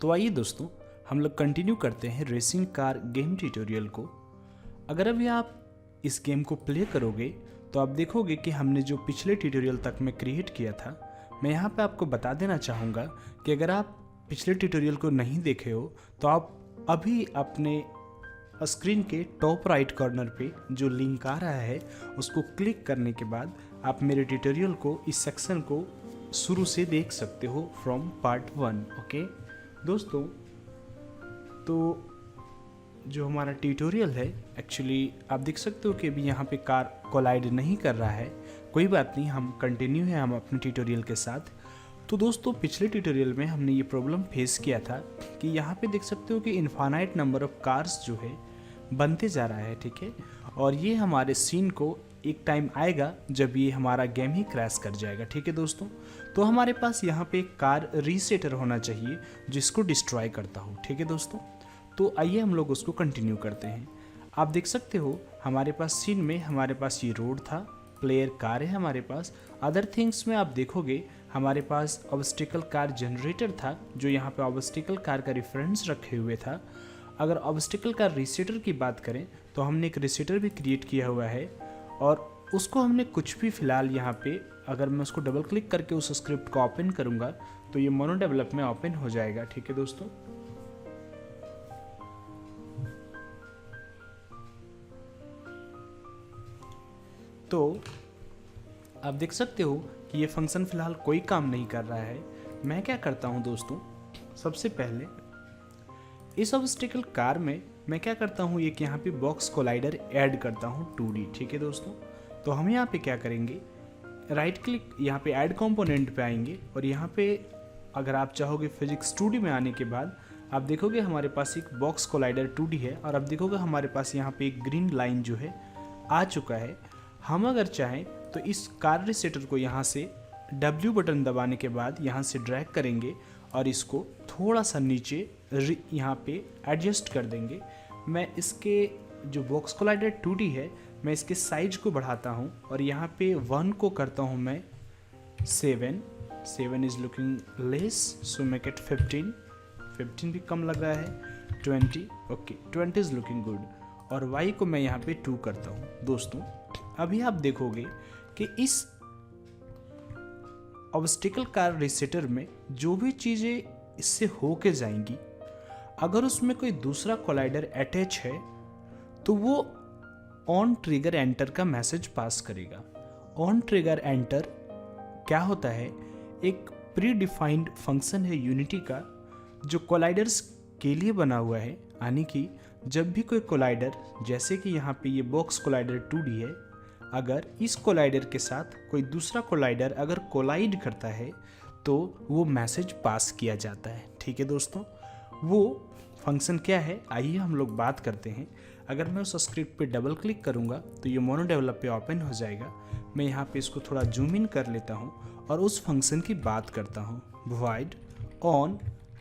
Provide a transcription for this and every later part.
तो आइए दोस्तों, हम लोग कंटिन्यू करते हैं रेसिंग कार गेम ट्यूटोरियल को। अगर अभी आप इस गेम को प्ले करोगे तो आप देखोगे कि हमने जो पिछले ट्यूटोरियल तक में क्रिएट किया था, मैं यहाँ पे आपको बता देना चाहूँगा कि अगर आप पिछले ट्यूटोरियल को नहीं देखे हो तो आप अभी अपने स्क्रीन के टॉप राइट कॉर्नर पे जो लिंक आ रहा है उसको क्लिक करने के बाद आप मेरे ट्यूटोरियल को, इस सेक्शन को शुरू से देख सकते हो फ्रॉम पार्ट 1। ओके दोस्तों, तो जो हमारा ट्यूटोरियल है एक्चुअली आप देख सकते हो कि अभी यहाँ पे कार कोलाइड नहीं कर रहा है। कोई बात नहीं, हम कंटिन्यू है हम अपने ट्यूटोरियल के साथ। तो दोस्तों, पिछले ट्यूटोरियल में हमने ये प्रॉब्लम फेस किया था कि यहाँ पे देख सकते हो कि इनफाइनाइट नंबर ऑफ कार्स जो है बनते जा रहा है, ठीक है। और ये हमारे सीन को एक टाइम आएगा जब ये हमारा गेम ही क्रैश कर जाएगा, ठीक है दोस्तों। तो हमारे पास यहाँ पे एक कार रीसेटर होना चाहिए जिसको डिस्ट्रॉय करता हो, ठीक है दोस्तों। तो आइए हम लोग उसको कंटिन्यू करते हैं। आप देख सकते हो हमारे पास सीन में हमारे पास ये रोड था, प्लेयर कार है हमारे पास। अदर थिंग्स में आप देखोगे हमारे पास ऑब्स्टिकल कार जनरेटर था, जो यहाँ पे ऑब्स्टिकल कार का रेफरेंस रखे हुए था। अगर ऑब्स्टिकल कार रीसेटर की बात करें तो हमने एक रीसेटर भी क्रिएट किया हुआ है और उसको हमने कुछ भी फ़िलहाल यहाँ पे, अगर मैं उसको डबल क्लिक करके उस स्क्रिप्ट को ओपन करूँगा तो ये मोनो डेवलप में ओपन हो जाएगा, ठीक है दोस्तों। तो आप देख सकते हो कि ये फंक्शन फ़िलहाल कोई काम नहीं कर रहा है। मैं क्या करता हूँ दोस्तों, सबसे पहले इस ऑब्स्टिकल कार में मैं क्या करता हूँ, एक यहाँ पे बॉक्स कोलाइडर ऐड करता हूँ 2D, ठीक है दोस्तों। तो हम यहाँ पे क्या करेंगे, राइट क्लिक यहाँ पे ऐड कंपोनेंट पे आएंगे और यहाँ पे अगर आप चाहोगे फिजिक्स 2D में आने के बाद आप देखोगे हमारे पास एक बॉक्स कोलाइडर 2D है और आप देखोगे हमारे पास यहाँ पे एक ग्रीन लाइन जो है आ चुका है। हम अगर चाहें तो इस कार रीसेटर को यहाँ से W बटन दबाने के बाद यहाँ से ड्रैग करेंगे और इसको थोड़ा सा नीचे यहाँ पे एडजस्ट कर देंगे। मैं इसके जो बॉक्स कोलाइडर 2D है मैं इसके साइज को बढ़ाता हूँ और यहाँ पे 1 को करता हूँ मैं 7 is looking less, so make it 15 भी कम लग रहा है, 20 ओके 20 इज़ लुकिंग गुड। और y को मैं यहाँ पे 2 करता हूँ दोस्तों। अभी आप देखोगे कि इस ऑब्स्टिकल कार रीसेटर में जो भी चीज़ें इससे होके जाएंगी, अगर उसमें कोई दूसरा कोलाइडर अटैच है तो वो ऑन ट्रिगर एंटर का मैसेज पास करेगा। ऑन ट्रिगर एंटर क्या होता है, एक प्री डिफाइंड फंक्शन है यूनिटी का जो कोलाइडर्स के लिए बना हुआ है। यानी कि जब भी कोई कोलाइडर, जैसे कि यहाँ पे ये बॉक्स कोलाइडर 2D है, अगर इस कोलाइडर के साथ कोई दूसरा कोलाइडर अगर कोलाइड करता है तो वो मैसेज पास किया जाता है, ठीक है दोस्तों। वो फंक्शन क्या है आइए हम लोग बात करते हैं। अगर मैं उस स्क्रिप्ट पे डबल क्लिक करूँगा तो ये मोनो डेवलप पे ओपन हो जाएगा। मैं यहाँ पे इसको थोड़ा जूम इन कर लेता हूँ और उस फंक्शन की बात करता हूँ, void on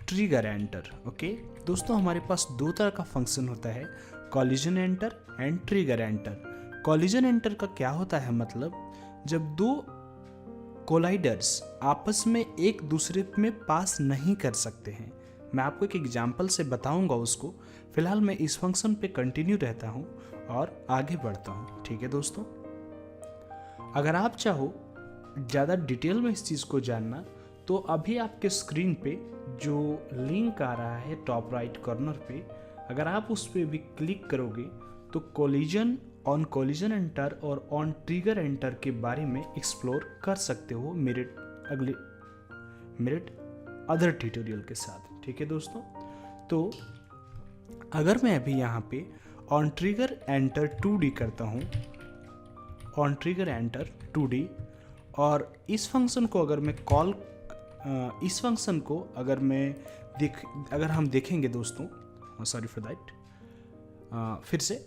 trigger enter. Okay दोस्तों, हमारे पास दो तरह का फंक्शन होता है, collision enter and trigger enter. Collision enter का क्या होता है, मतलब जब दो कोलाइडर्स आपस में एक दूसरे में पास नहीं कर सकते हैं। मैं आपको एक एग्जांपल से बताऊंगा उसको। फिलहाल मैं इस फंक्शन पे कंटिन्यू रहता हूं और आगे बढ़ता हूं, ठीक है दोस्तों। अगर आप चाहो ज़्यादा डिटेल में इस चीज़ को जानना तो अभी आपके स्क्रीन पे जो लिंक आ रहा है टॉप राइट कॉर्नर पे, अगर आप उस पर भी क्लिक करोगे तो कॉलिजन एंटर और ऑन ट्रिगर एंटर के बारे में एक्सप्लोर कर सकते हो मेरे अदर ट्यूटोरियल के साथ, ठीक है दोस्तों। तो अगर मैं अभी यहाँ पे ऑन ट्रिगर एंटर 2D करता हूँ, ऑन ट्रिगर एंटर 2D, और इस फंक्शन को अगर मैं कॉल, इस फंक्शन को अगर हम देखेंगे दोस्तों, सॉरी फॉर दैट, फिर से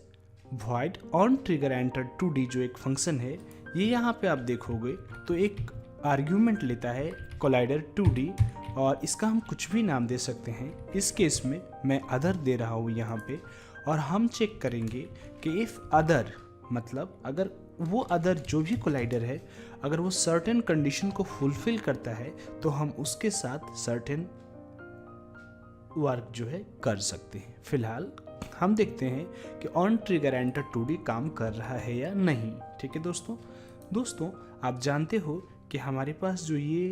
void on trigger enter 2D जो एक फंक्शन है, ये यहाँ पे आप देखोगे तो एक आर्ग्यूमेंट लेता है कोलाइडर 2D और इसका हम कुछ भी नाम दे सकते हैं। इस केस में मैं अदर दे रहा हूँ यहाँ पे, और हम चेक करेंगे कि इफ़ अदर मतलब अगर वो अदर जो भी कोलाइडर है अगर वो सर्टेन कंडीशन को फुलफिल करता है तो हम उसके साथ सर्टेन वर्क जो है कर सकते हैं। फिलहाल हम देखते हैं कि ऑन ट्रिगर एंटर 2D काम कर रहा है या नहीं। ठीक है दोस्तों आप जानते हो कि हमारे पास जो ये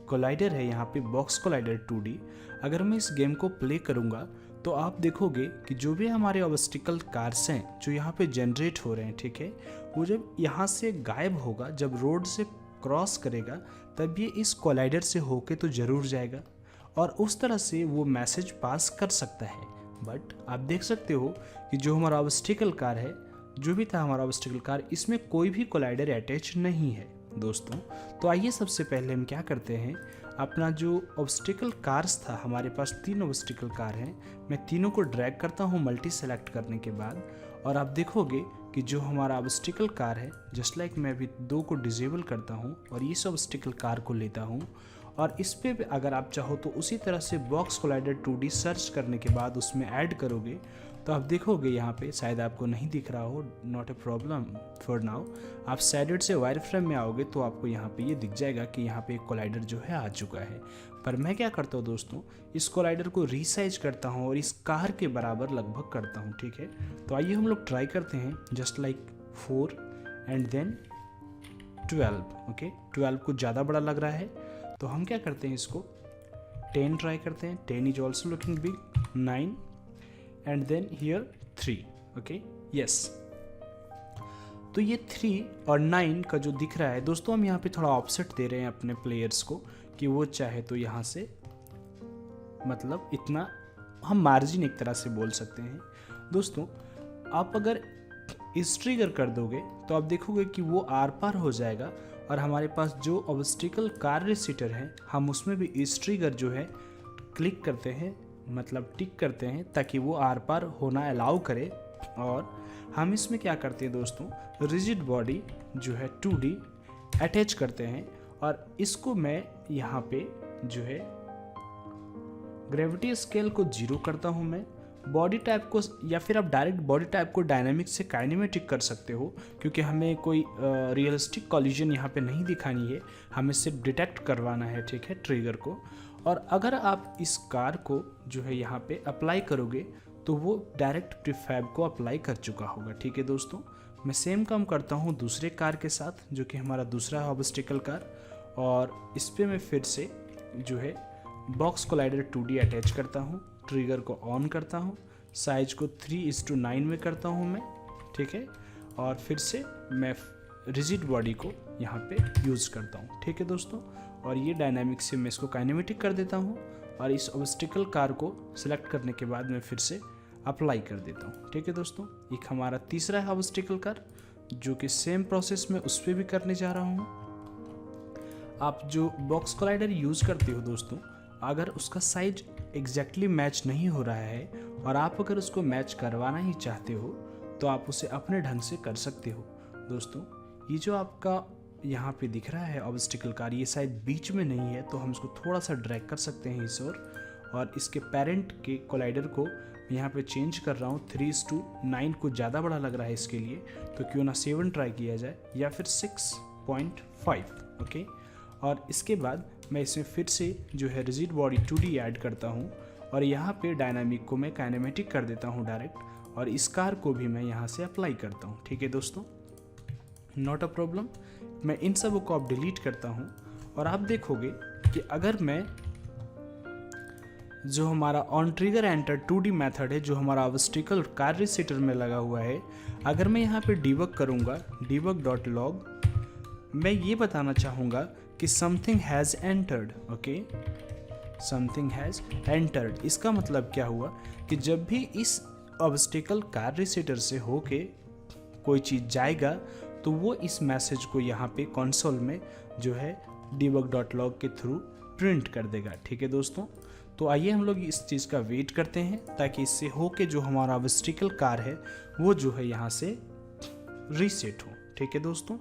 कोलाइडर है, यहाँ पे बॉक्स कोलाइडर 2D, अगर मैं इस गेम को प्ले करूँगा तो आप देखोगे कि जो भी हमारे ऑब्स्टिकल कार्स हैं जो यहाँ पे जनरेट हो रहे हैं, ठीक है, वो जब यहाँ से गायब होगा, जब रोड से क्रॉस करेगा, तब ये इस कोलाइडर से होके तो ज़रूर जाएगा और उस तरह से वो मैसेज पास कर सकता है। बट आप देख सकते हो कि जो हमारा ऑब्स्टिकल कार है, जो भी था हमारा ऑब्स्टिकल कार, इसमें कोई भी कोलाइडर अटैच नहीं है दोस्तों। तो आइए सबसे पहले हम क्या करते हैं, अपना जो ऑब्स्टिकल कार्स था, हमारे पास 3 ऑब्स्टिकल कार हैं, मैं तीनों को ड्रैग करता हूँ मल्टी सेलेक्ट करने के बाद, और आप देखोगे कि जो हमारा ऑब्स्टिकल कार है, जस्ट लाइक मैं अभी 2 को डिसेबल करता हूँ और इस ऑब्स्टिकल कार को लेता हूँ और इस पे अगर आप चाहो तो उसी तरह से बॉक्स कोलाइडर 2D सर्च करने के बाद उसमें ऐड करोगे तो आप देखोगे यहाँ पे, शायद आपको नहीं दिख रहा हो, not a problem for now, आप सैडेड से वायर फ्रेम में आओगे तो आपको यहाँ पे ये दिख जाएगा कि यहाँ पे एक कोलाइडर जो है आ चुका है। पर मैं क्या करता हूँ दोस्तों, इस कोलाइडर को रीसाइज करता हूँ और इस कार के बराबर लगभग करता हूँ। ठीक है, तो आइए हम लोग ट्राई करते हैं, just like 4 and then 12। Okay, 12 को ज़्यादा बड़ा लग रहा है तो हम क्या करते हैं, इसको 10 ट्राई करते हैं। 10 is also looking big. 9 and then here 3। Okay, yes. तो ये 3 और 9 का जो दिख रहा है दोस्तों, हम यहाँ पे थोड़ा ऑफसेट दे रहे हैं अपने प्लेयर्स को कि वो चाहे तो यहाँ से, मतलब इतना हम मार्जिन एक तरह से बोल सकते हैं दोस्तों। आप अगर इस ट्रिगर कर दोगे तो आप देखोगे कि वो आर पार हो जाएगा और हमारे पास जो ऑब्स्टिकल कार रेसिटर है, हम उसमें भी इस ट्रिगर जो है क्लिक करते हैं, मतलब टिक करते हैं ताकि वो आर पार होना अलाउ करे। और हम इसमें क्या करते हैं दोस्तों, रिजिड बॉडी जो है 2D अटैच करते हैं और इसको मैं यहाँ पे जो है ग्रेविटी स्केल को 0 करता हूँ मैं। बॉडी टाइप को, या फिर आप डायरेक्ट बॉडी टाइप को डायनामिक से काइनेमेटिक कर सकते हो, क्योंकि हमें कोई रियलिस्टिक कॉलिजन यहाँ पे नहीं दिखानी है, हमें सिर्फ डिटेक्ट करवाना है। ठीक है, ट्रिगर को। और अगर आप इस कार को जो है यहाँ पे अप्लाई करोगे तो वो डायरेक्ट प्रीफैब को अप्लाई कर चुका होगा। ठीक है दोस्तों, मैं सेम काम करता हूँ दूसरे कार के साथ, जो कि हमारा दूसरा है ऑब्स्टिकल कार, और इस पर मैं फिर से जो है बॉक्स कोलाइडर 2D अटैच करता हूँ, ट्रिगर को ऑन करता हूँ, साइज को 3:9 में करता हूँ मैं। ठीक है, और फिर से मैं रिजिड बॉडी को यहाँ पे यूज़ करता हूँ। ठीक है दोस्तों, और ये डायनामिक से मैं इसको काइनेमेटिक कर देता हूँ और इस ऑब्स्टिकल कार को सिलेक्ट करने के बाद मैं फिर से अप्लाई कर देता हूँ। ठीक है दोस्तों, एक हमारा तीसरा है ऑब्स्टिकल कार, जो कि सेम प्रोसेस में उस पर भी करने जा रहा हूँ। आप जो बॉक्स कोलाइडर यूज़ करते हो दोस्तों, अगर उसका साइज एग्जैक्टली मैच नहीं हो रहा है और आप अगर उसको मैच करवाना ही चाहते हो तो आप उसे अपने ढंग से कर सकते हो दोस्तों। ये जो आपका यहाँ पे दिख रहा है ऑब्स्टिकल कार, ये शायद बीच में नहीं है तो हम इसको थोड़ा सा ड्रैग कर सकते हैं इस ओर, और इसके पेरेंट के कोलाइडर को यहाँ पे चेंज कर रहा हूँ। 3:9 को ज़्यादा बड़ा लग रहा है इसके लिए, तो क्यों ना 7 ट्राई किया जाए या फिर 6.5। ओके, और इसके बाद मैं इसमें फिर से जो है रिजिड बॉडी 2D ऐड करता हूँ और यहाँ पे डायनामिक को मैं काइनेमेटिक कर देता हूँ डायरेक्ट, और इस कार को भी मैं यहाँ से अप्लाई करता हूँ। ठीक है दोस्तों, नॉट अ प्रॉब्लम। मैं इन सब को अब डिलीट करता हूँ और आप देखोगे कि अगर मैं जो हमारा on trigger enter 2D method है, जो हमारा ऑब्स्टिकल कार रिसीटर में लगा हुआ है, अगर मैं यहाँ पे डिबग करूँगा debug.log, मैं ये बताना चाहूँगा कि something has entered. Okay, something has entered, इसका मतलब क्या हुआ कि जब भी इस ऑब्स्टिकल कार रिसीटर से होके कोई चीज़ जाएगा तो वो इस मैसेज को यहाँ पे कंसोल में जो है debug.log के थ्रू प्रिंट कर देगा। ठीक है दोस्तों, तो आइए हम लोग इस चीज़ का वेट करते हैं ताकि इससे हो के जो हमारा ऑब्स्टिकल कार है वो जो है यहाँ से रीसेट हो। ठीक है दोस्तों,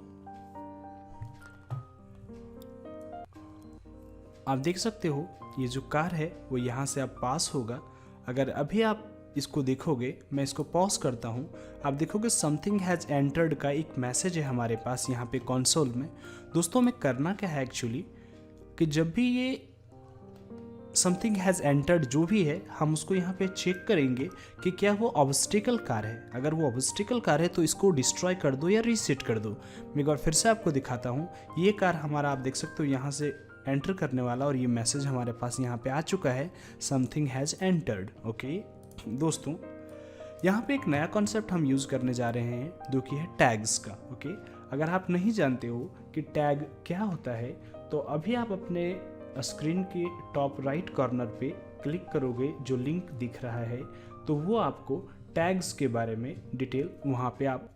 आप देख सकते हो ये जो कार है वो यहाँ से अब पास होगा। अगर अभी आप इसको देखोगे, मैं इसको पॉज करता हूँ, आप देखोगे समथिंग हैज़ एंटर्ड का एक मैसेज है हमारे पास यहाँ पे कंसोल में। दोस्तों, मैं करना क्या है एक्चुअली कि जब भी ये समथिंग हैज़ एंटर्ड जो भी है, हम उसको यहाँ पे चेक करेंगे कि क्या वो ऑब्स्टिकल कार है। अगर वो ऑब्स्टिकल कार है तो इसको डिस्ट्रॉय कर दो या रीसेट कर दो। मैं एक बार फिर से आपको दिखाता हूँ। ये कार हमारा आप देख सकते हो यहाँ से एंटर करने वाला, और ये मैसेज हमारे पास यहाँ पे आ चुका है, समथिंग हैज़ एंटर्ड। ओके दोस्तों, यहाँ पे एक नया कॉन्सेप्ट हम यूज़ करने जा रहे हैं जो कि है टैग्स का। ओके, अगर आप नहीं जानते हो कि टैग क्या होता है तो अभी आप अपने स्क्रीन के टॉप राइट कॉर्नर पे क्लिक करोगे, जो लिंक दिख रहा है, तो वो आपको टैग्स के बारे में डिटेल वहाँ पे आप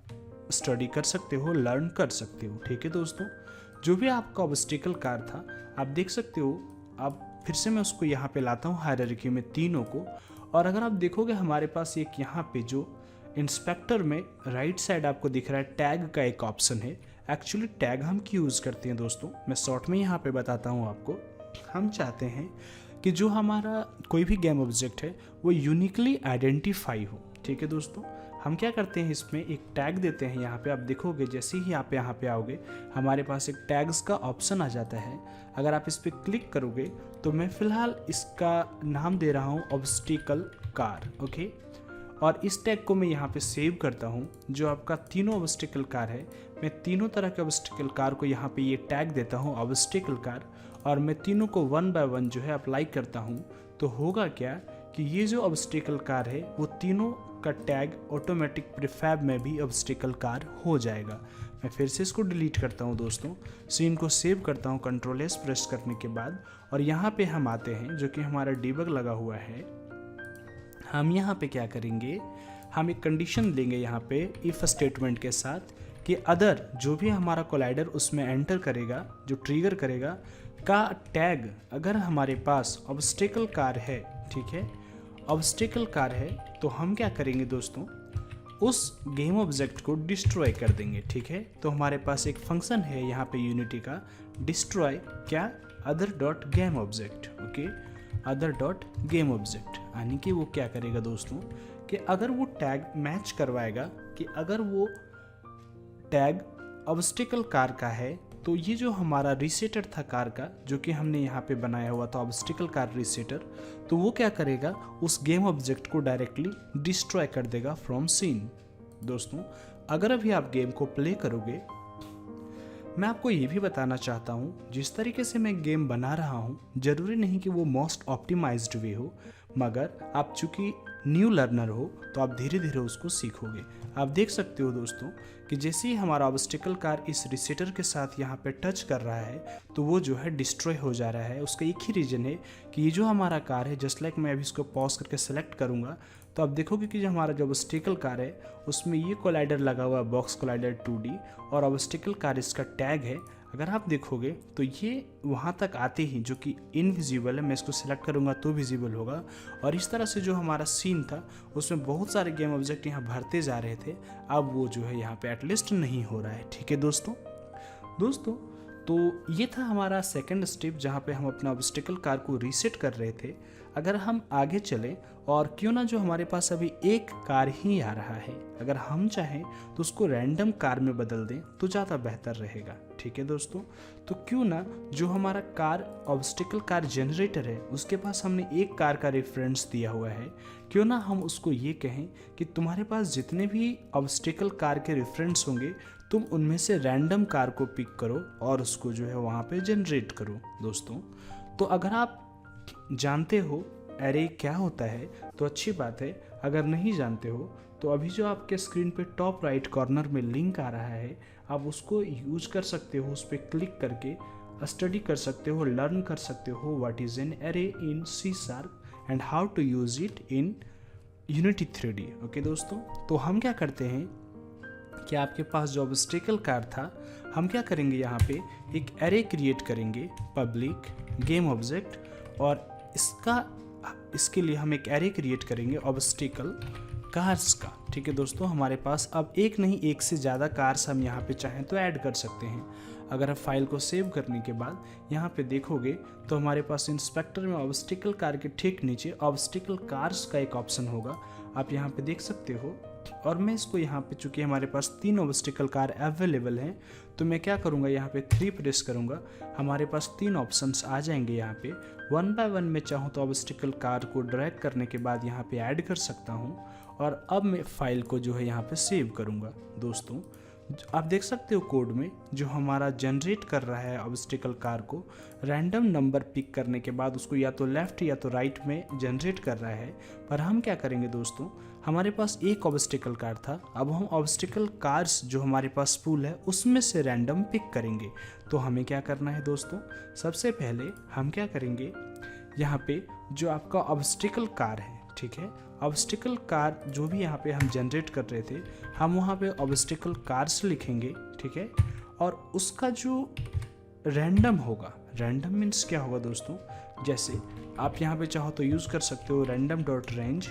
स्टडी कर सकते हो, लर्न कर सकते हो। ठीक है दोस्तों, जो भी आपका ऑब्स्टिकल कार था आप देख सकते हो। अब फिर से मैं उसको यहाँ पे लाता हूँ हायरार्की में तीनों को, और अगर आप देखोगे हमारे पास एक यहाँ पे जो इंस्पेक्टर में राइट साइड आपको दिख रहा है टैग का एक ऑप्शन है। एक्चुअली टैग हम क्यों यूज़ करते हैं दोस्तों, मैं शॉर्ट में यहाँ पे बताता हूँ आपको। हम चाहते हैं कि जो हमारा कोई भी गेम ऑब्जेक्ट है वो यूनिकली आइडेंटिफाई हो। ठीक है दोस्तों, हम क्या करते हैं, इसमें एक टैग देते हैं। यहाँ पे आप देखोगे जैसे ही आप यहाँ पे आओगे हमारे पास एक टैग्स का ऑप्शन आ जाता है। अगर आप इस पर क्लिक करोगे तो मैं फ़िलहाल इसका नाम दे रहा हूँ ऑब्स्टिकल कार। ओके, और इस टैग को मैं यहाँ पे सेव करता हूँ। जो आपका तीनों ऑब्स्टिकल कार है, मैं तीनों तरह के ऑब्स्टिकल कार को यहाँ पे ये टैग देता हूँ ऑब्स्टिकल कार, और मैं तीनों को 1 बाय 1 जो है अप्लाई करता हूँ। तो होगा क्या कि ये जो ऑब्स्टिकल कार है वो तीनों का टैग ऑटोमेटिक प्रीफैब में भी ऑब्स्टिकल कार हो जाएगा। मैं फिर से इसको डिलीट करता हूँ दोस्तों, सीन को सेव करता हूँ Ctrl+S प्रेस करने के बाद, और यहाँ पे हम आते हैं जो कि हमारा डीबग लगा हुआ है। हम यहाँ पे क्या करेंगे, हम एक कंडीशन देंगे यहाँ पे इफ़ स्टेटमेंट के साथ कि अदर जो भी हमारा कोलाइडर उसमें एंटर करेगा, जो ट्रिगर करेगा का टैग अगर हमारे पास ऑब्स्टिकल कार है, ठीक है, ऑब्स्टिकल कार है, तो हम क्या करेंगे दोस्तों, उस गेम ऑब्जेक्ट को डिस्ट्रॉय कर देंगे। ठीक है, तो हमारे पास एक फंक्शन है यहाँ पे यूनिटी का, डिस्ट्रॉय क्या, other dot game object. Okay, other dot game object, यानी कि वो क्या करेगा दोस्तों कि अगर वो टैग मैच करवाएगा कि अगर वो टैग ऑब्स्टिकल कार का है, तो ये जो हमारा रिसेटर था कार का, जो कि हमने यहाँ पे बनाया हुआ था ऑब्स्टिकल कार रिसेटर, तो वो क्या करेगा, उस गेम ऑब्जेक्ट को डायरेक्टली डिस्ट्रॉय कर देगा फ्रॉम सीन। दोस्तों, अगर अभी आप गेम को प्ले करोगे, मैं आपको ये भी बताना चाहता हूँ जिस तरीके से मैं गेम बना रहा हूँ ज़रूरी नहीं कि वो मोस्ट ऑप्टिमाइज्ड वे हो, मगर आप चूँकि न्यू लर्नर हो तो आप धीरे धीरे उसको सीखोगे। आप देख सकते हो दोस्तों कि जैसे ही हमारा ऑब्स्टिकल कार इस रिसेटर के साथ यहाँ पे टच कर रहा है तो वो जो है डिस्ट्रॉय हो जा रहा है। उसका एक ही रीज़न है कि ये जो हमारा कार है, जस्ट लाइक मैं अभी इसको पॉज करके सेलेक्ट करूँगा तो आप देखोगे कि जो हमारा जो ऑब्स्टिकल कार है उसमें ये कोलाइडर लगा हुआ है, बॉक्स कोलाइडर 2D, और ऑब्स्टिकल कार इसका टैग है। अगर आप देखोगे तो ये वहाँ तक आते ही जो कि इनविजिबल है, मैं इसको सेलेक्ट करूँगा तो विजिबल होगा। और इस तरह से जो हमारा सीन था उसमें बहुत सारे गेम ऑब्जेक्ट यहाँ भरते जा रहे थे, अब वो जो है यहाँ पे एटलीस्ट नहीं हो रहा है। ठीक है दोस्तों, तो ये था हमारा सेकंड स्टेप जहाँ पे हम अपना ऑब्स्टिकल कार को रीसेट कर रहे थे। अगर हम आगे चलें और क्यों ना जो हमारे पास अभी एक कार ही आ रहा है, अगर हम चाहें तो उसको रैंडम कार में बदल दें तो ज़्यादा बेहतर रहेगा। ठीक है दोस्तों, तो क्यों ना जो हमारा कार ऑब्स्टिकल कार जनरेटर है उसके पास हमने एक कार का रेफरेंस दिया हुआ है, क्यों ना हम उसको ये कहें कि तुम्हारे पास जितने भी ऑब्स्टिकल कार के रेफरेंस होंगे तुम उनमें से रैंडम कार को पिक करो और उसको जो है वहाँ पे जनरेट करो। दोस्तों, तो अगर आप जानते हो एरे क्या होता है तो अच्छी बात है, अगर नहीं जानते हो तो अभी जो आपके स्क्रीन पे टॉप राइट कॉर्नर में लिंक आ रहा है आप उसको यूज कर सकते हो, उस पर क्लिक करके स्टडी कर सकते हो, लर्न कर सकते हो what is an array in C# and how to use it in Unity 3D। Okay दोस्तों, तो हम क्या करते हैं कि आपके पास जो ऑब्स्टिकल कार था, हम क्या करेंगे, यहाँ पे एक एरे क्रिएट करेंगे पब्लिक गेम ऑब्जेक्ट, और इसके लिए हम एक एरे क्रिएट करेंगे ऑब्स्टिकल कार्स का। ठीक है दोस्तों, हमारे पास अब एक नहीं एक से ज़्यादा कार्स हम यहाँ पे चाहें तो ऐड कर सकते हैं। अगर आप फाइल को सेव करने के बाद यहाँ पे देखोगे तो हमारे पास इंस्पेक्टर में ऑब्स्टिकल कार के ठीक नीचे ऑब्स्टिकल कार्स का एक ऑप्शन होगा, आप यहाँ पे देख सकते हो। और मैं इसको यहाँ पे, चूँकि हमारे पास 3 ऑब्स्टिकल कार अवेलेबल हैं, तो मैं क्या करूँगा, यहाँ पे 3 प्रेस करूँगा, हमारे पास 3 ऑप्शंस आ जाएंगे। यहाँ पे 1 बाय 1 में चाहूँ तो ऑब्स्टिकल कार को ड्रैग करने के बाद यहाँ पे ऐड कर सकता हूँ। और अब मैं फाइल को जो है यहाँ पे सेव करूँगा। दोस्तों आप देख सकते हो कोड में जो हमारा जनरेट कर रहा है ऑब्स्टिकल कार को, रैंडम नंबर पिक करने के बाद उसको या तो लेफ़्ट या तो राइट में जनरेट कर रहा है। पर हम क्या करेंगे दोस्तों, हमारे पास एक ऑब्स्टिकल कार था, अब हम ऑब्स्टिकल कार्स जो हमारे पास पूल है उसमें से रैंडम पिक करेंगे। तो हमें क्या करना है दोस्तों, सबसे पहले हम क्या करेंगे, यहाँ पे जो आपका ऑब्स्टिकल कार है, ठीक है, ऑब्स्टिकल कार जो भी यहाँ पे हम जनरेट कर रहे थे, हम वहाँ पे ऑब्स्टिकल कार्स लिखेंगे, ठीक है। और उसका जो रैंडम होगा, रैंडम मीन्स क्या होगा दोस्तों, जैसे आप यहाँ पे चाहो तो यूज़ कर सकते हो रैंडम डॉट रेंज।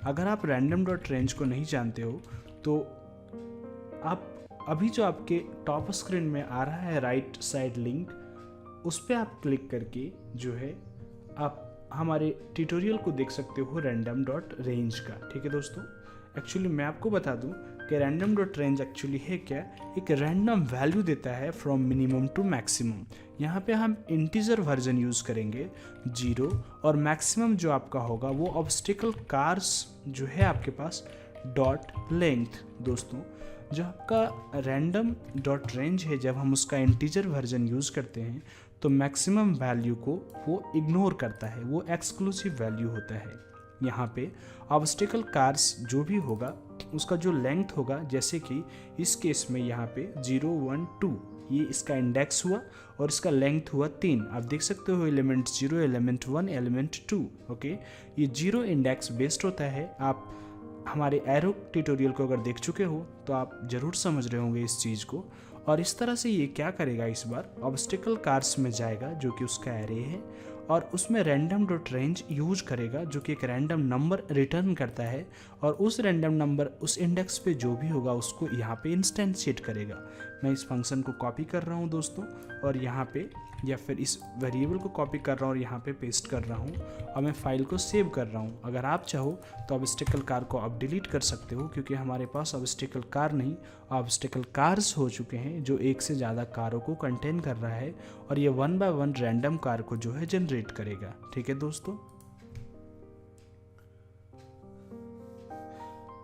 अगर आप रैंडम डॉट रेंज को नहीं जानते हो तो आप अभी जो आपके टॉप स्क्रीन में आ रहा है राइट साइड लिंक, उस पर आप क्लिक करके जो है आप हमारे ट्यूटोरियल को देख सकते हो रैंडम डॉट रेंज का, ठीक है दोस्तों। एक्चुअली मैं आपको बता दूं कि रैंडम डॉट रेंज एक्चुअली है क्या, एक रैंडम वैल्यू देता है फ्रॉम मिनिमम टू मैक्सिमम। यहाँ पे हम इंटीजर वर्जन यूज़ करेंगे 0, और मैक्सिमम जो आपका होगा वो ऑब्स्टिकल कार्स जो है आपके पास डॉट लेंथ। दोस्तों जो आपका रैंडम डॉट रेंज है, जब हम उसका इंटीजर वर्जन यूज़ करते हैं तो मैक्सिमम वैल्यू को वो इग्नोर करता है, वो एक्सक्लूसिव वैल्यू होता है। यहाँ पे ऑब्स्टिकल कार्स जो भी होगा उसका जो लेंथ होगा, जैसे कि इस केस में यहाँ पे 0 1 2 ये इसका इंडेक्स हुआ और इसका लेंथ हुआ 3। आप देख सकते हो एलिमेंट 0, एलिमेंट 1, एलिमेंट 2। ओके, ये 0 इंडेक्स बेस्ड होता है। आप हमारे एरो ट्यूटोरियल को अगर देख चुके हो तो आप ज़रूर समझ रहे होंगे इस चीज़ को। और इस तरह से ये क्या करेगा, इस बार ऑब्स्टिकल कार्स में जाएगा जो कि उसका एरे है, और उसमें रैंडम डॉट रेंज यूज करेगा जो कि एक रैंडम नंबर रिटर्न करता है, और उस रैंडम नंबर उस इंडेक्स पे जो भी होगा उसको यहाँ पे इंस्टेंशिएट करेगा। मैं इस फंक्शन को कॉपी कर रहा हूँ दोस्तों, और यहाँ पे या फिर इस वेरिएबल को कॉपी कर रहा हूँ और यहाँ पे पेस्ट कर रहा हूँ, और मैं फाइल को सेव कर रहा हूँ। अगर आप चाहो तो ऑब्स्टिकल कार को आप डिलीट कर सकते हो, क्योंकि हमारे पास ऑब्स्टिकल कार नहीं, ऑब्स्टिकल कार्स हो चुके हैं जो एक से ज़्यादा कारों को कंटेन कर रहा है, और ये 1 बाय 1 रैंडम कार को जो है जनरेट करेगा, ठीक है दोस्तों।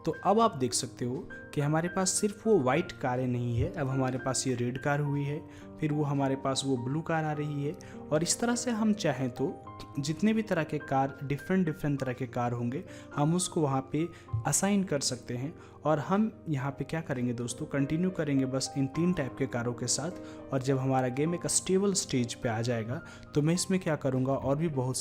तो अब आप देख सकते हो कि हमारे पास सिर्फ वो वाइट कारें नहीं है, अब हमारे पास ये रेड कार हुई है, फिर वो हमारे पास वो ब्लू कार आ रही है, और इस तरह से हम चाहें तो जितने भी तरह के कार, डिफरेंट तरह के कार होंगे, हम उसको वहाँ पे असाइन कर सकते हैं। और हम यहाँ पे क्या करेंगे दोस्तों, कंटिन्यू करेंगे बस इन 3 टाइप के कारों के साथ, और जब हमारा गेम एक स्टेबल स्टेज पे आ जाएगा तो मैं इसमें क्या करूँगा, और भी बहुत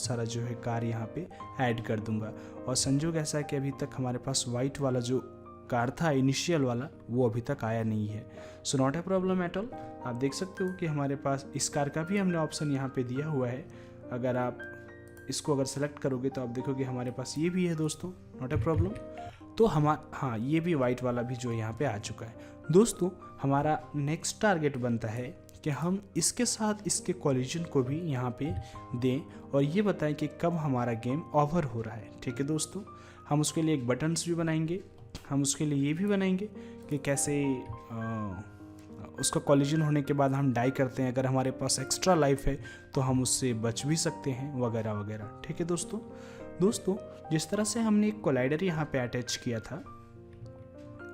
सारा जो है कार यहाँ पे ऐड कर दूँगा। और संजोग ऐसा है कि अभी तक हमारे पास वाइट वाला जो कार था इनिशियल वाला, वो अभी तक आया नहीं है। So not a problem at all. आप देख सकते हो कि हमारे पास इस कार का भी हमने ऑप्शन यहाँ पे दिया हुआ है। अगर आप इसको अगर सेलेक्ट करोगे तो आप देखोगे हमारे पास ये भी है दोस्तों, नॉट ए प्रॉब्लम। तो हाँ, ये भी वाइट वाला भी जो यहाँ पे आ चुका है दोस्तों। हमारा नेक्स्ट टारगेट बनता है कि हम इसके साथ इसके कॉलिजन को भी यहाँ पे दें और ये बताएं कि कब हमारा गेम ओवर हो रहा है, ठीक है दोस्तों। हम उसके लिए एक बटन्स भी बनाएंगे, हम उसके लिए ये भी बनाएंगे कि कैसे उसका कॉलिजन होने के बाद हम डाई करते हैं, अगर हमारे पास एक्स्ट्रा लाइफ है तो हम उससे बच भी सकते हैं, वगैरह वगैरह, ठीक है दोस्तों। जिस तरह से हमने एक कोलाइडर यहाँ पे अटैच किया था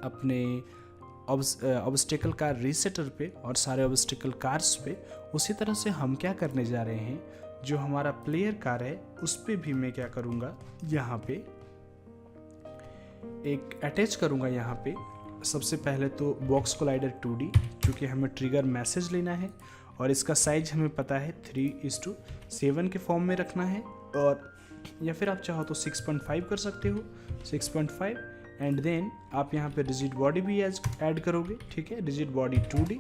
अपने ऑब्स्टिकल कार रीसेटर पे और सारे ऑब्स्टिकल कार्स पे, उसी तरह से हम क्या करने जा रहे हैं, जो हमारा प्लेयर कार है उस पे भी मैं क्या करूँगा, यहाँ पे एक अटैच करूँगा। यहाँ पे सबसे पहले तो बॉक्स कोलाइडर 2D, क्योंकि हमें ट्रिगर मैसेज लेना है और इसका साइज हमें पता है 3:7 के फॉर्म में रखना है, और या फिर आप चाहो तो 6.5 कर सकते हो, 6.5। एंड देन आप यहाँ पे रिजिड बॉडी भी ऐड करोगे, ठीक है, रिजिड बॉडी 2D,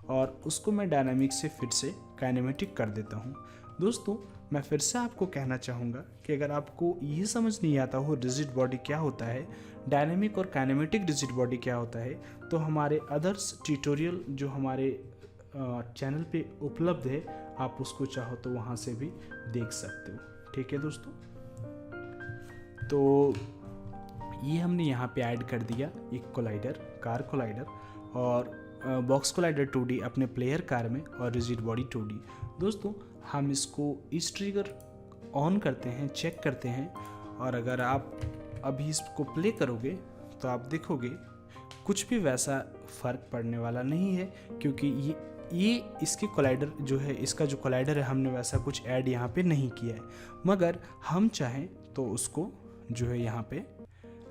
और उसको मैं डायनामिक से फिर से काइनेमेटिक कर देता हूँ। दोस्तों मैं फिर से आपको कहना चाहूँगा कि अगर आपको ये समझ नहीं आता हो रिजिड बॉडी क्या होता है, डायनामिक और काइनेमेटिक रिजिड बॉडी क्या होता है, तो हमारे अदर्स ट्यूटोरियल जो हमारे चैनल पे उपलब्ध है, आप उसको चाहो तो वहाँ से भी देख सकते हो, ठीक है दोस्तों। तो ये हमने यहाँ पे ऐड कर दिया एक कोलाइडर, कार कोलाइडर, और बॉक्स कोलाइडर 2D अपने प्लेयर कार में और रिजिड बॉडी 2D। दोस्तों हम इसको इस ट्रिगर ऑन करते हैं, चेक करते हैं, और अगर आप अभी इसको प्ले करोगे तो आप देखोगे कुछ भी वैसा फ़र्क पड़ने वाला नहीं है, क्योंकि ये इसके कोलाइडर जो है, इसका जो कोलाइडर है हमने वैसा कुछ ऐड यहाँ पे नहीं किया है। मगर हम चाहें तो उसको जो है यहाँ पे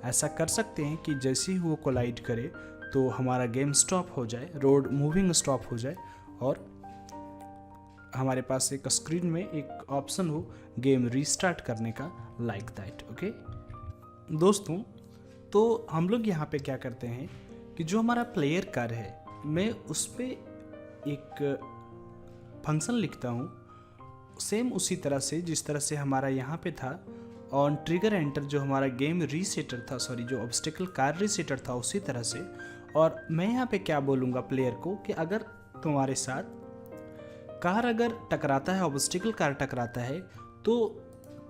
ऐसा कर सकते हैं कि जैसे ही वो कोलाइड करे तो हमारा गेम स्टॉप हो जाए, रोड मूविंग स्टॉप हो जाए, और हमारे पास एक स्क्रीन में एक ऑप्शन हो गेम रीस्टार्ट करने का, लाइक दैट। ओके दोस्तों, तो हम लोग यहाँ पे क्या करते हैं कि जो हमारा प्लेयर कार है, मैं उस पर एक फंक्शन लिखता हूँ सेम उसी तरह से जिस तरह से हमारा यहाँ पे था ऑन ट्रिगर एंटर, जो हमारा गेम रीसेटर था, सॉरी जो ऑब्स्टिकल कार रीसेटर था, उसी तरह से। और मैं यहाँ पे क्या बोलूँगा प्लेयर को कि अगर तुम्हारे साथ कार अगर टकराता है, ऑब्स्टिकल कार टकराता है, तो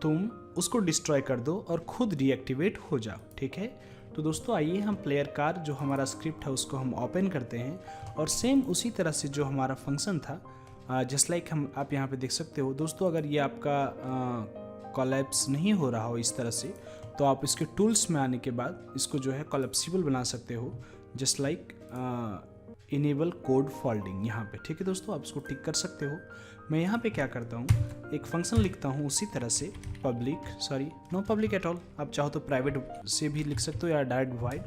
तुम उसको डिस्ट्रॉय कर दो और खुद डीएक्टिवेट हो जाओ, ठीक है। तो दोस्तों आइए हम प्लेयर कार जो हमारा स्क्रिप्ट है उसको हम ओपन करते हैं, और सेम उसी तरह से जो हमारा फंक्शन था, जस्ट लाइक हम आप यहाँ पे देख सकते हो। दोस्तों अगर ये आपका कोलैप्स नहीं हो रहा हो इस तरह से, तो आप इसके टूल्स में आने के बाद इसको जो है कोलैप्सिबल बना सकते हो, just like enable code folding यहाँ पे, ठीक है दोस्तों, आप इसको टिक कर सकते हो। मैं यहाँ पे क्या करता हूँ, एक फंक्शन लिखता हूँ उसी तरह से, public, sorry no public at all, आप चाहो तो प्राइवेट से भी लिख सकते हो या डायरेक्ट डिवाइड।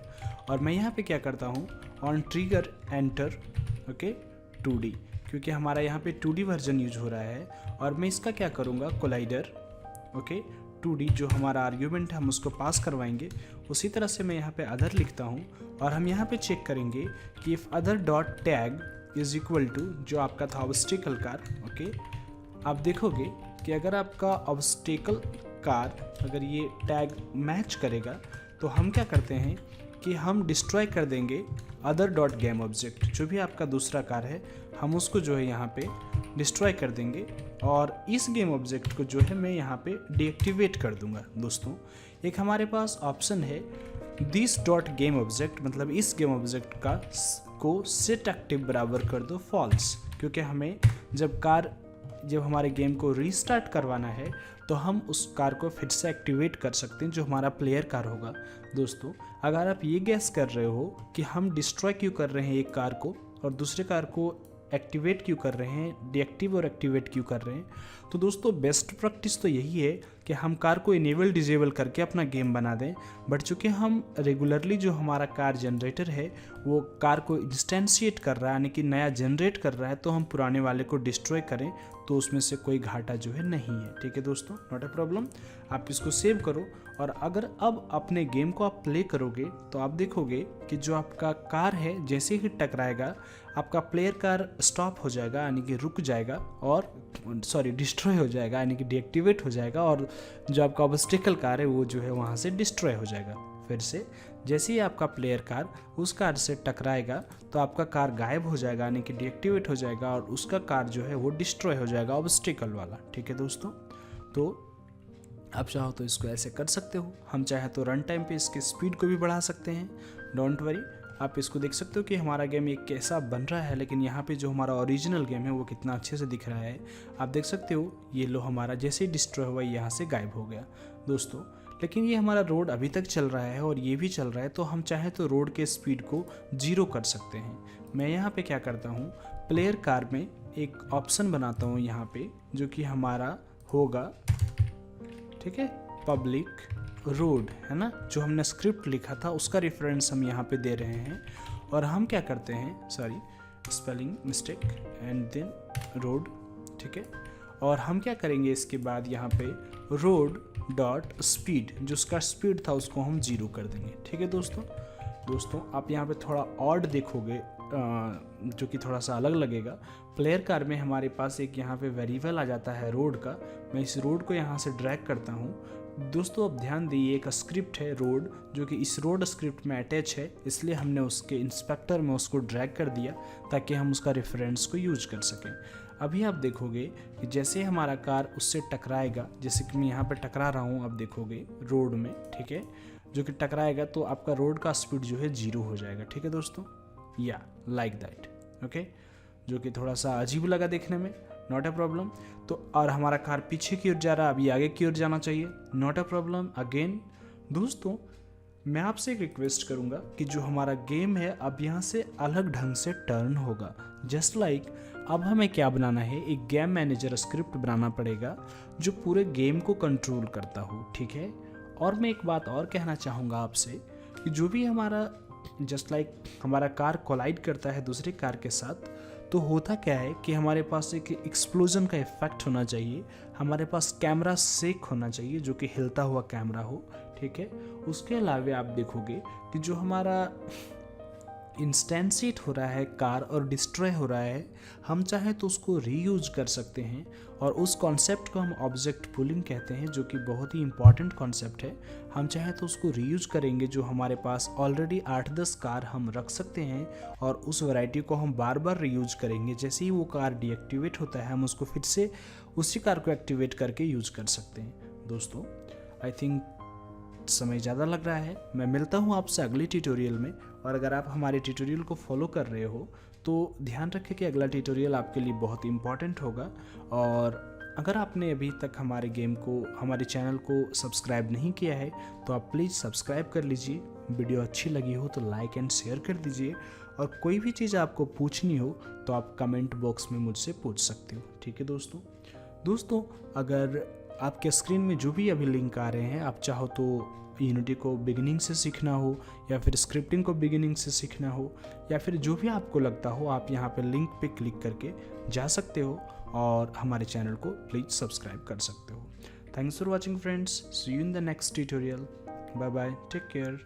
और मैं यहाँ पे क्या करता हूँ, on trigger enter, okay 2D, क्योंकि हमारा यहाँ पे 2D वर्जन यूज हो रहा है। और मैं इसका क्या करूँगा, कोलाइडर, ओके 2D जो हमारा आर्ग्यूमेंट है हम उसको पास करवाएंगे। उसी तरह से मैं यहाँ पे अदर लिखता हूँ, और हम यहाँ पे चेक करेंगे कि if other dot tag is equal to जो आपका था ऑब्स्टिकल कार, ओके। आप देखोगे कि अगर आपका ऑब्स्टिकल कार अगर ये टैग मैच करेगा, तो हम क्या करते हैं कि हम डिस्ट्रॉय कर देंगे अदर डॉट गेम ऑब्जेक्ट, जो भी आपका दूसरा कार है हम उसको जो है यहाँ पे डिस्ट्रॉय कर देंगे, और इस गेम ऑब्जेक्ट को जो है मैं यहाँ पे डीएक्टिवेट कर दूंगा। दोस्तों एक हमारे पास ऑप्शन है दिस डॉट गेम ऑब्जेक्ट, मतलब इस गेम ऑब्जेक्ट का को सेट एक्टिव बराबर कर दो फॉल्स, क्योंकि हमें जब हमारे गेम को रीस्टार्ट करवाना है तो हम उस कार को फिर से एक्टिवेट कर सकते हैं, जो हमारा प्लेयर कार होगा। दोस्तों अगर आप ये गैस कर रहे हो कि हम डिस्ट्रॉय क्यों कर रहे हैं एक कार को और दूसरे कार को एक्टिवेट क्यों कर रहे हैं, डीएक्टिव और एक्टिवेट क्यों कर रहे हैं, तो दोस्तों बेस्ट प्रैक्टिस तो यही है कि हम कार को इनेबल डिजेबल करके अपना गेम बना दें। बट चूँकि हम रेगुलरली जो हमारा कार जनरेटर है वो कार को इंस्टेंशिएट कर रहा है, यानी कि नया जनरेट कर रहा है, तो हम पुराने वाले को डिस्ट्रॉय करें तो उसमें से कोई घाटा जो है नहीं है, ठीक है दोस्तों, नॉट ए प्रॉब्लम। आप इसको सेव करो, और अगर अब अपने गेम को आप प्ले करोगे तो आप देखोगे कि जो आपका कार है जैसे ही टकराएगा आपका प्लेयर कार स्टॉप हो जाएगा, यानी कि रुक जाएगा, और सॉरी डिस्ट्रॉय हो जाएगा, यानी कि डीएक्टिवेट हो जाएगा, और जो आपका ऑब्स्टिकल कार है वो जो है वहाँ से डिस्ट्रॉय हो जाएगा। फिर से जैसे ही आपका प्लेयर कार उस कार से टकराएगा तो आपका कार गायब हो जाएगा, यानी कि डीएक्टिवेट हो जाएगा, और उसका कार जो है वो डिस्ट्रॉय हो जाएगा ऑब्स्टिकल वाला, ठीक है दोस्तों। तो आप चाहो तो इसको ऐसे कर सकते हो, हम चाहे तो रन टाइम पे इसके स्पीड को भी बढ़ा सकते हैं, डोंट वरी। आप इसको देख सकते हो कि हमारा गेम एक कैसा बन रहा है, लेकिन यहाँ पे जो हमारा ओरिजिनल गेम है वो कितना अच्छे से दिख रहा है। आप देख सकते हो ये लो हमारा जैसे ही डिस्ट्रॉय हुआ यहाँ से गायब हो गया दोस्तों। लेकिन ये हमारा रोड अभी तक चल रहा है और ये भी चल रहा है, तो हम चाहे तो रोड के स्पीड को 0 कर सकते हैं। मैं यहाँ पे क्या करता हूँ, प्लेयर कार में एक ऑप्शन बनाता हूँ यहाँ पे, जो कि हमारा होगा, ठीक है, पब्लिक रोड, है ना, जो हमने स्क्रिप्ट लिखा था उसका रेफरेंस हम यहाँ पे दे रहे हैं। और हम क्या करते हैं, sorry spelling mistake, and then road, ठीक है। और हम क्या करेंगे इसके बाद यहाँ पे रोड डॉट स्पीड, जो उसका स्पीड था उसको हम 0 कर देंगे, ठीक है दोस्तों आप यहाँ पे थोड़ा ऑड देखोगे, जो कि थोड़ा सा अलग लगेगा। प्लेयर कार में हमारे पास एक यहाँ पे वेरिएबल आ जाता है रोड का, मैं इस रोड को यहाँ से ड्रैग करता हूँ। दोस्तों अब ध्यान दिए, एक स्क्रिप्ट है रोड जो कि इस रोड स्क्रिप्ट में अटैच है, इसलिए हमने उसके इंस्पेक्टर में उसको ड्रैग कर दिया ताकि हम उसका रेफरेंस को यूज कर सकें। अभी आप देखोगे कि जैसे हमारा कार उससे टकराएगा, जैसे कि मैं यहाँ पे टकरा रहा हूँ, आप देखोगे रोड में, ठीक है, जो कि टकराएगा तो आपका रोड का स्पीड जो है 0 हो जाएगा। ठीक है दोस्तों, या लाइक दैट, ओके, जो कि थोड़ा सा अजीब लगा देखने में, नॉट अ प्रॉब्लम। तो और हमारा कार पीछे की ओर जा रहा है, अभी आगे की ओर जाना चाहिए, नॉट अ प्रॉब्लम अगेन। दोस्तों मैं आपसे एक रिक्वेस्ट करूंगा कि जो हमारा गेम है अब यहाँ से अलग ढंग से टर्न होगा। जस्ट लाइक अब हमें क्या बनाना है, एक गेम मैनेजर स्क्रिप्ट बनाना पड़ेगा जो पूरे गेम को कंट्रोल करता हो। ठीक है, और मैं एक बात और कहना चाहूँगा आपसे कि जो भी हमारा जस्ट लाइक हमारा कार कोलाइड करता है दूसरे कार के साथ, तो होता क्या है कि हमारे पास एक एक्सप्लोजन का इफेक्ट होना चाहिए, हमारे पास कैमरा शेक होना चाहिए जो कि हिलता हुआ कैमरा हो। ठीक है, उसके अलावा आप देखोगे कि जो हमारा इंस्टेंसिएट हो रहा है कार और डिस्ट्रॉय हो रहा है, हम चाहें तो उसको रीयूज कर सकते हैं, और उस कॉन्सेप्ट को हम ऑब्जेक्ट पुलिंग कहते हैं, जो कि बहुत ही इंपॉर्टेंट कॉन्सेप्ट है। हम चाहें तो उसको रीयूज करेंगे, जो हमारे पास ऑलरेडी 8-10 कार हम रख सकते हैं और उस वैरायटी को हम बार बार रीयूज करेंगे। जैसे ही वो कार डीएक्टिवेट होता है हम उसको फिर से उसी कार को एक्टिवेट करके यूज कर सकते हैं। दोस्तों आई थिंक समय ज़्यादा लग रहा है, मैं मिलता हूँ आपसे अगले ट्यूटोरियल में। और अगर आप हमारे ट्यूटोरियल को फॉलो कर रहे हो तो ध्यान रखें कि अगला ट्यूटोरियल आपके लिए बहुत इंपॉर्टेंट होगा। और अगर आपने अभी तक हमारे गेम को, हमारे चैनल को सब्सक्राइब नहीं किया है तो आप प्लीज़ सब्सक्राइब कर लीजिए। वीडियो अच्छी लगी हो तो लाइक एंड शेयर कर दीजिए, और कोई भी चीज़ आपको पूछनी हो तो आप कमेंट बॉक्स में मुझसे पूछ सकते हो। ठीक है दोस्तों अगर आपके स्क्रीन में जो भी अभी लिंक आ रहे हैं, आप चाहो तो यूनिटी को बिगिनिंग से सीखना हो या फिर स्क्रिप्टिंग को बिगिनिंग से सीखना हो, या फिर जो भी आपको लगता हो, आप यहाँ पे लिंक पे क्लिक करके जा सकते हो और हमारे चैनल को प्लीज़ सब्सक्राइब कर सकते हो। Thanks for watching friends, see you in the next tutorial, bye bye, take care.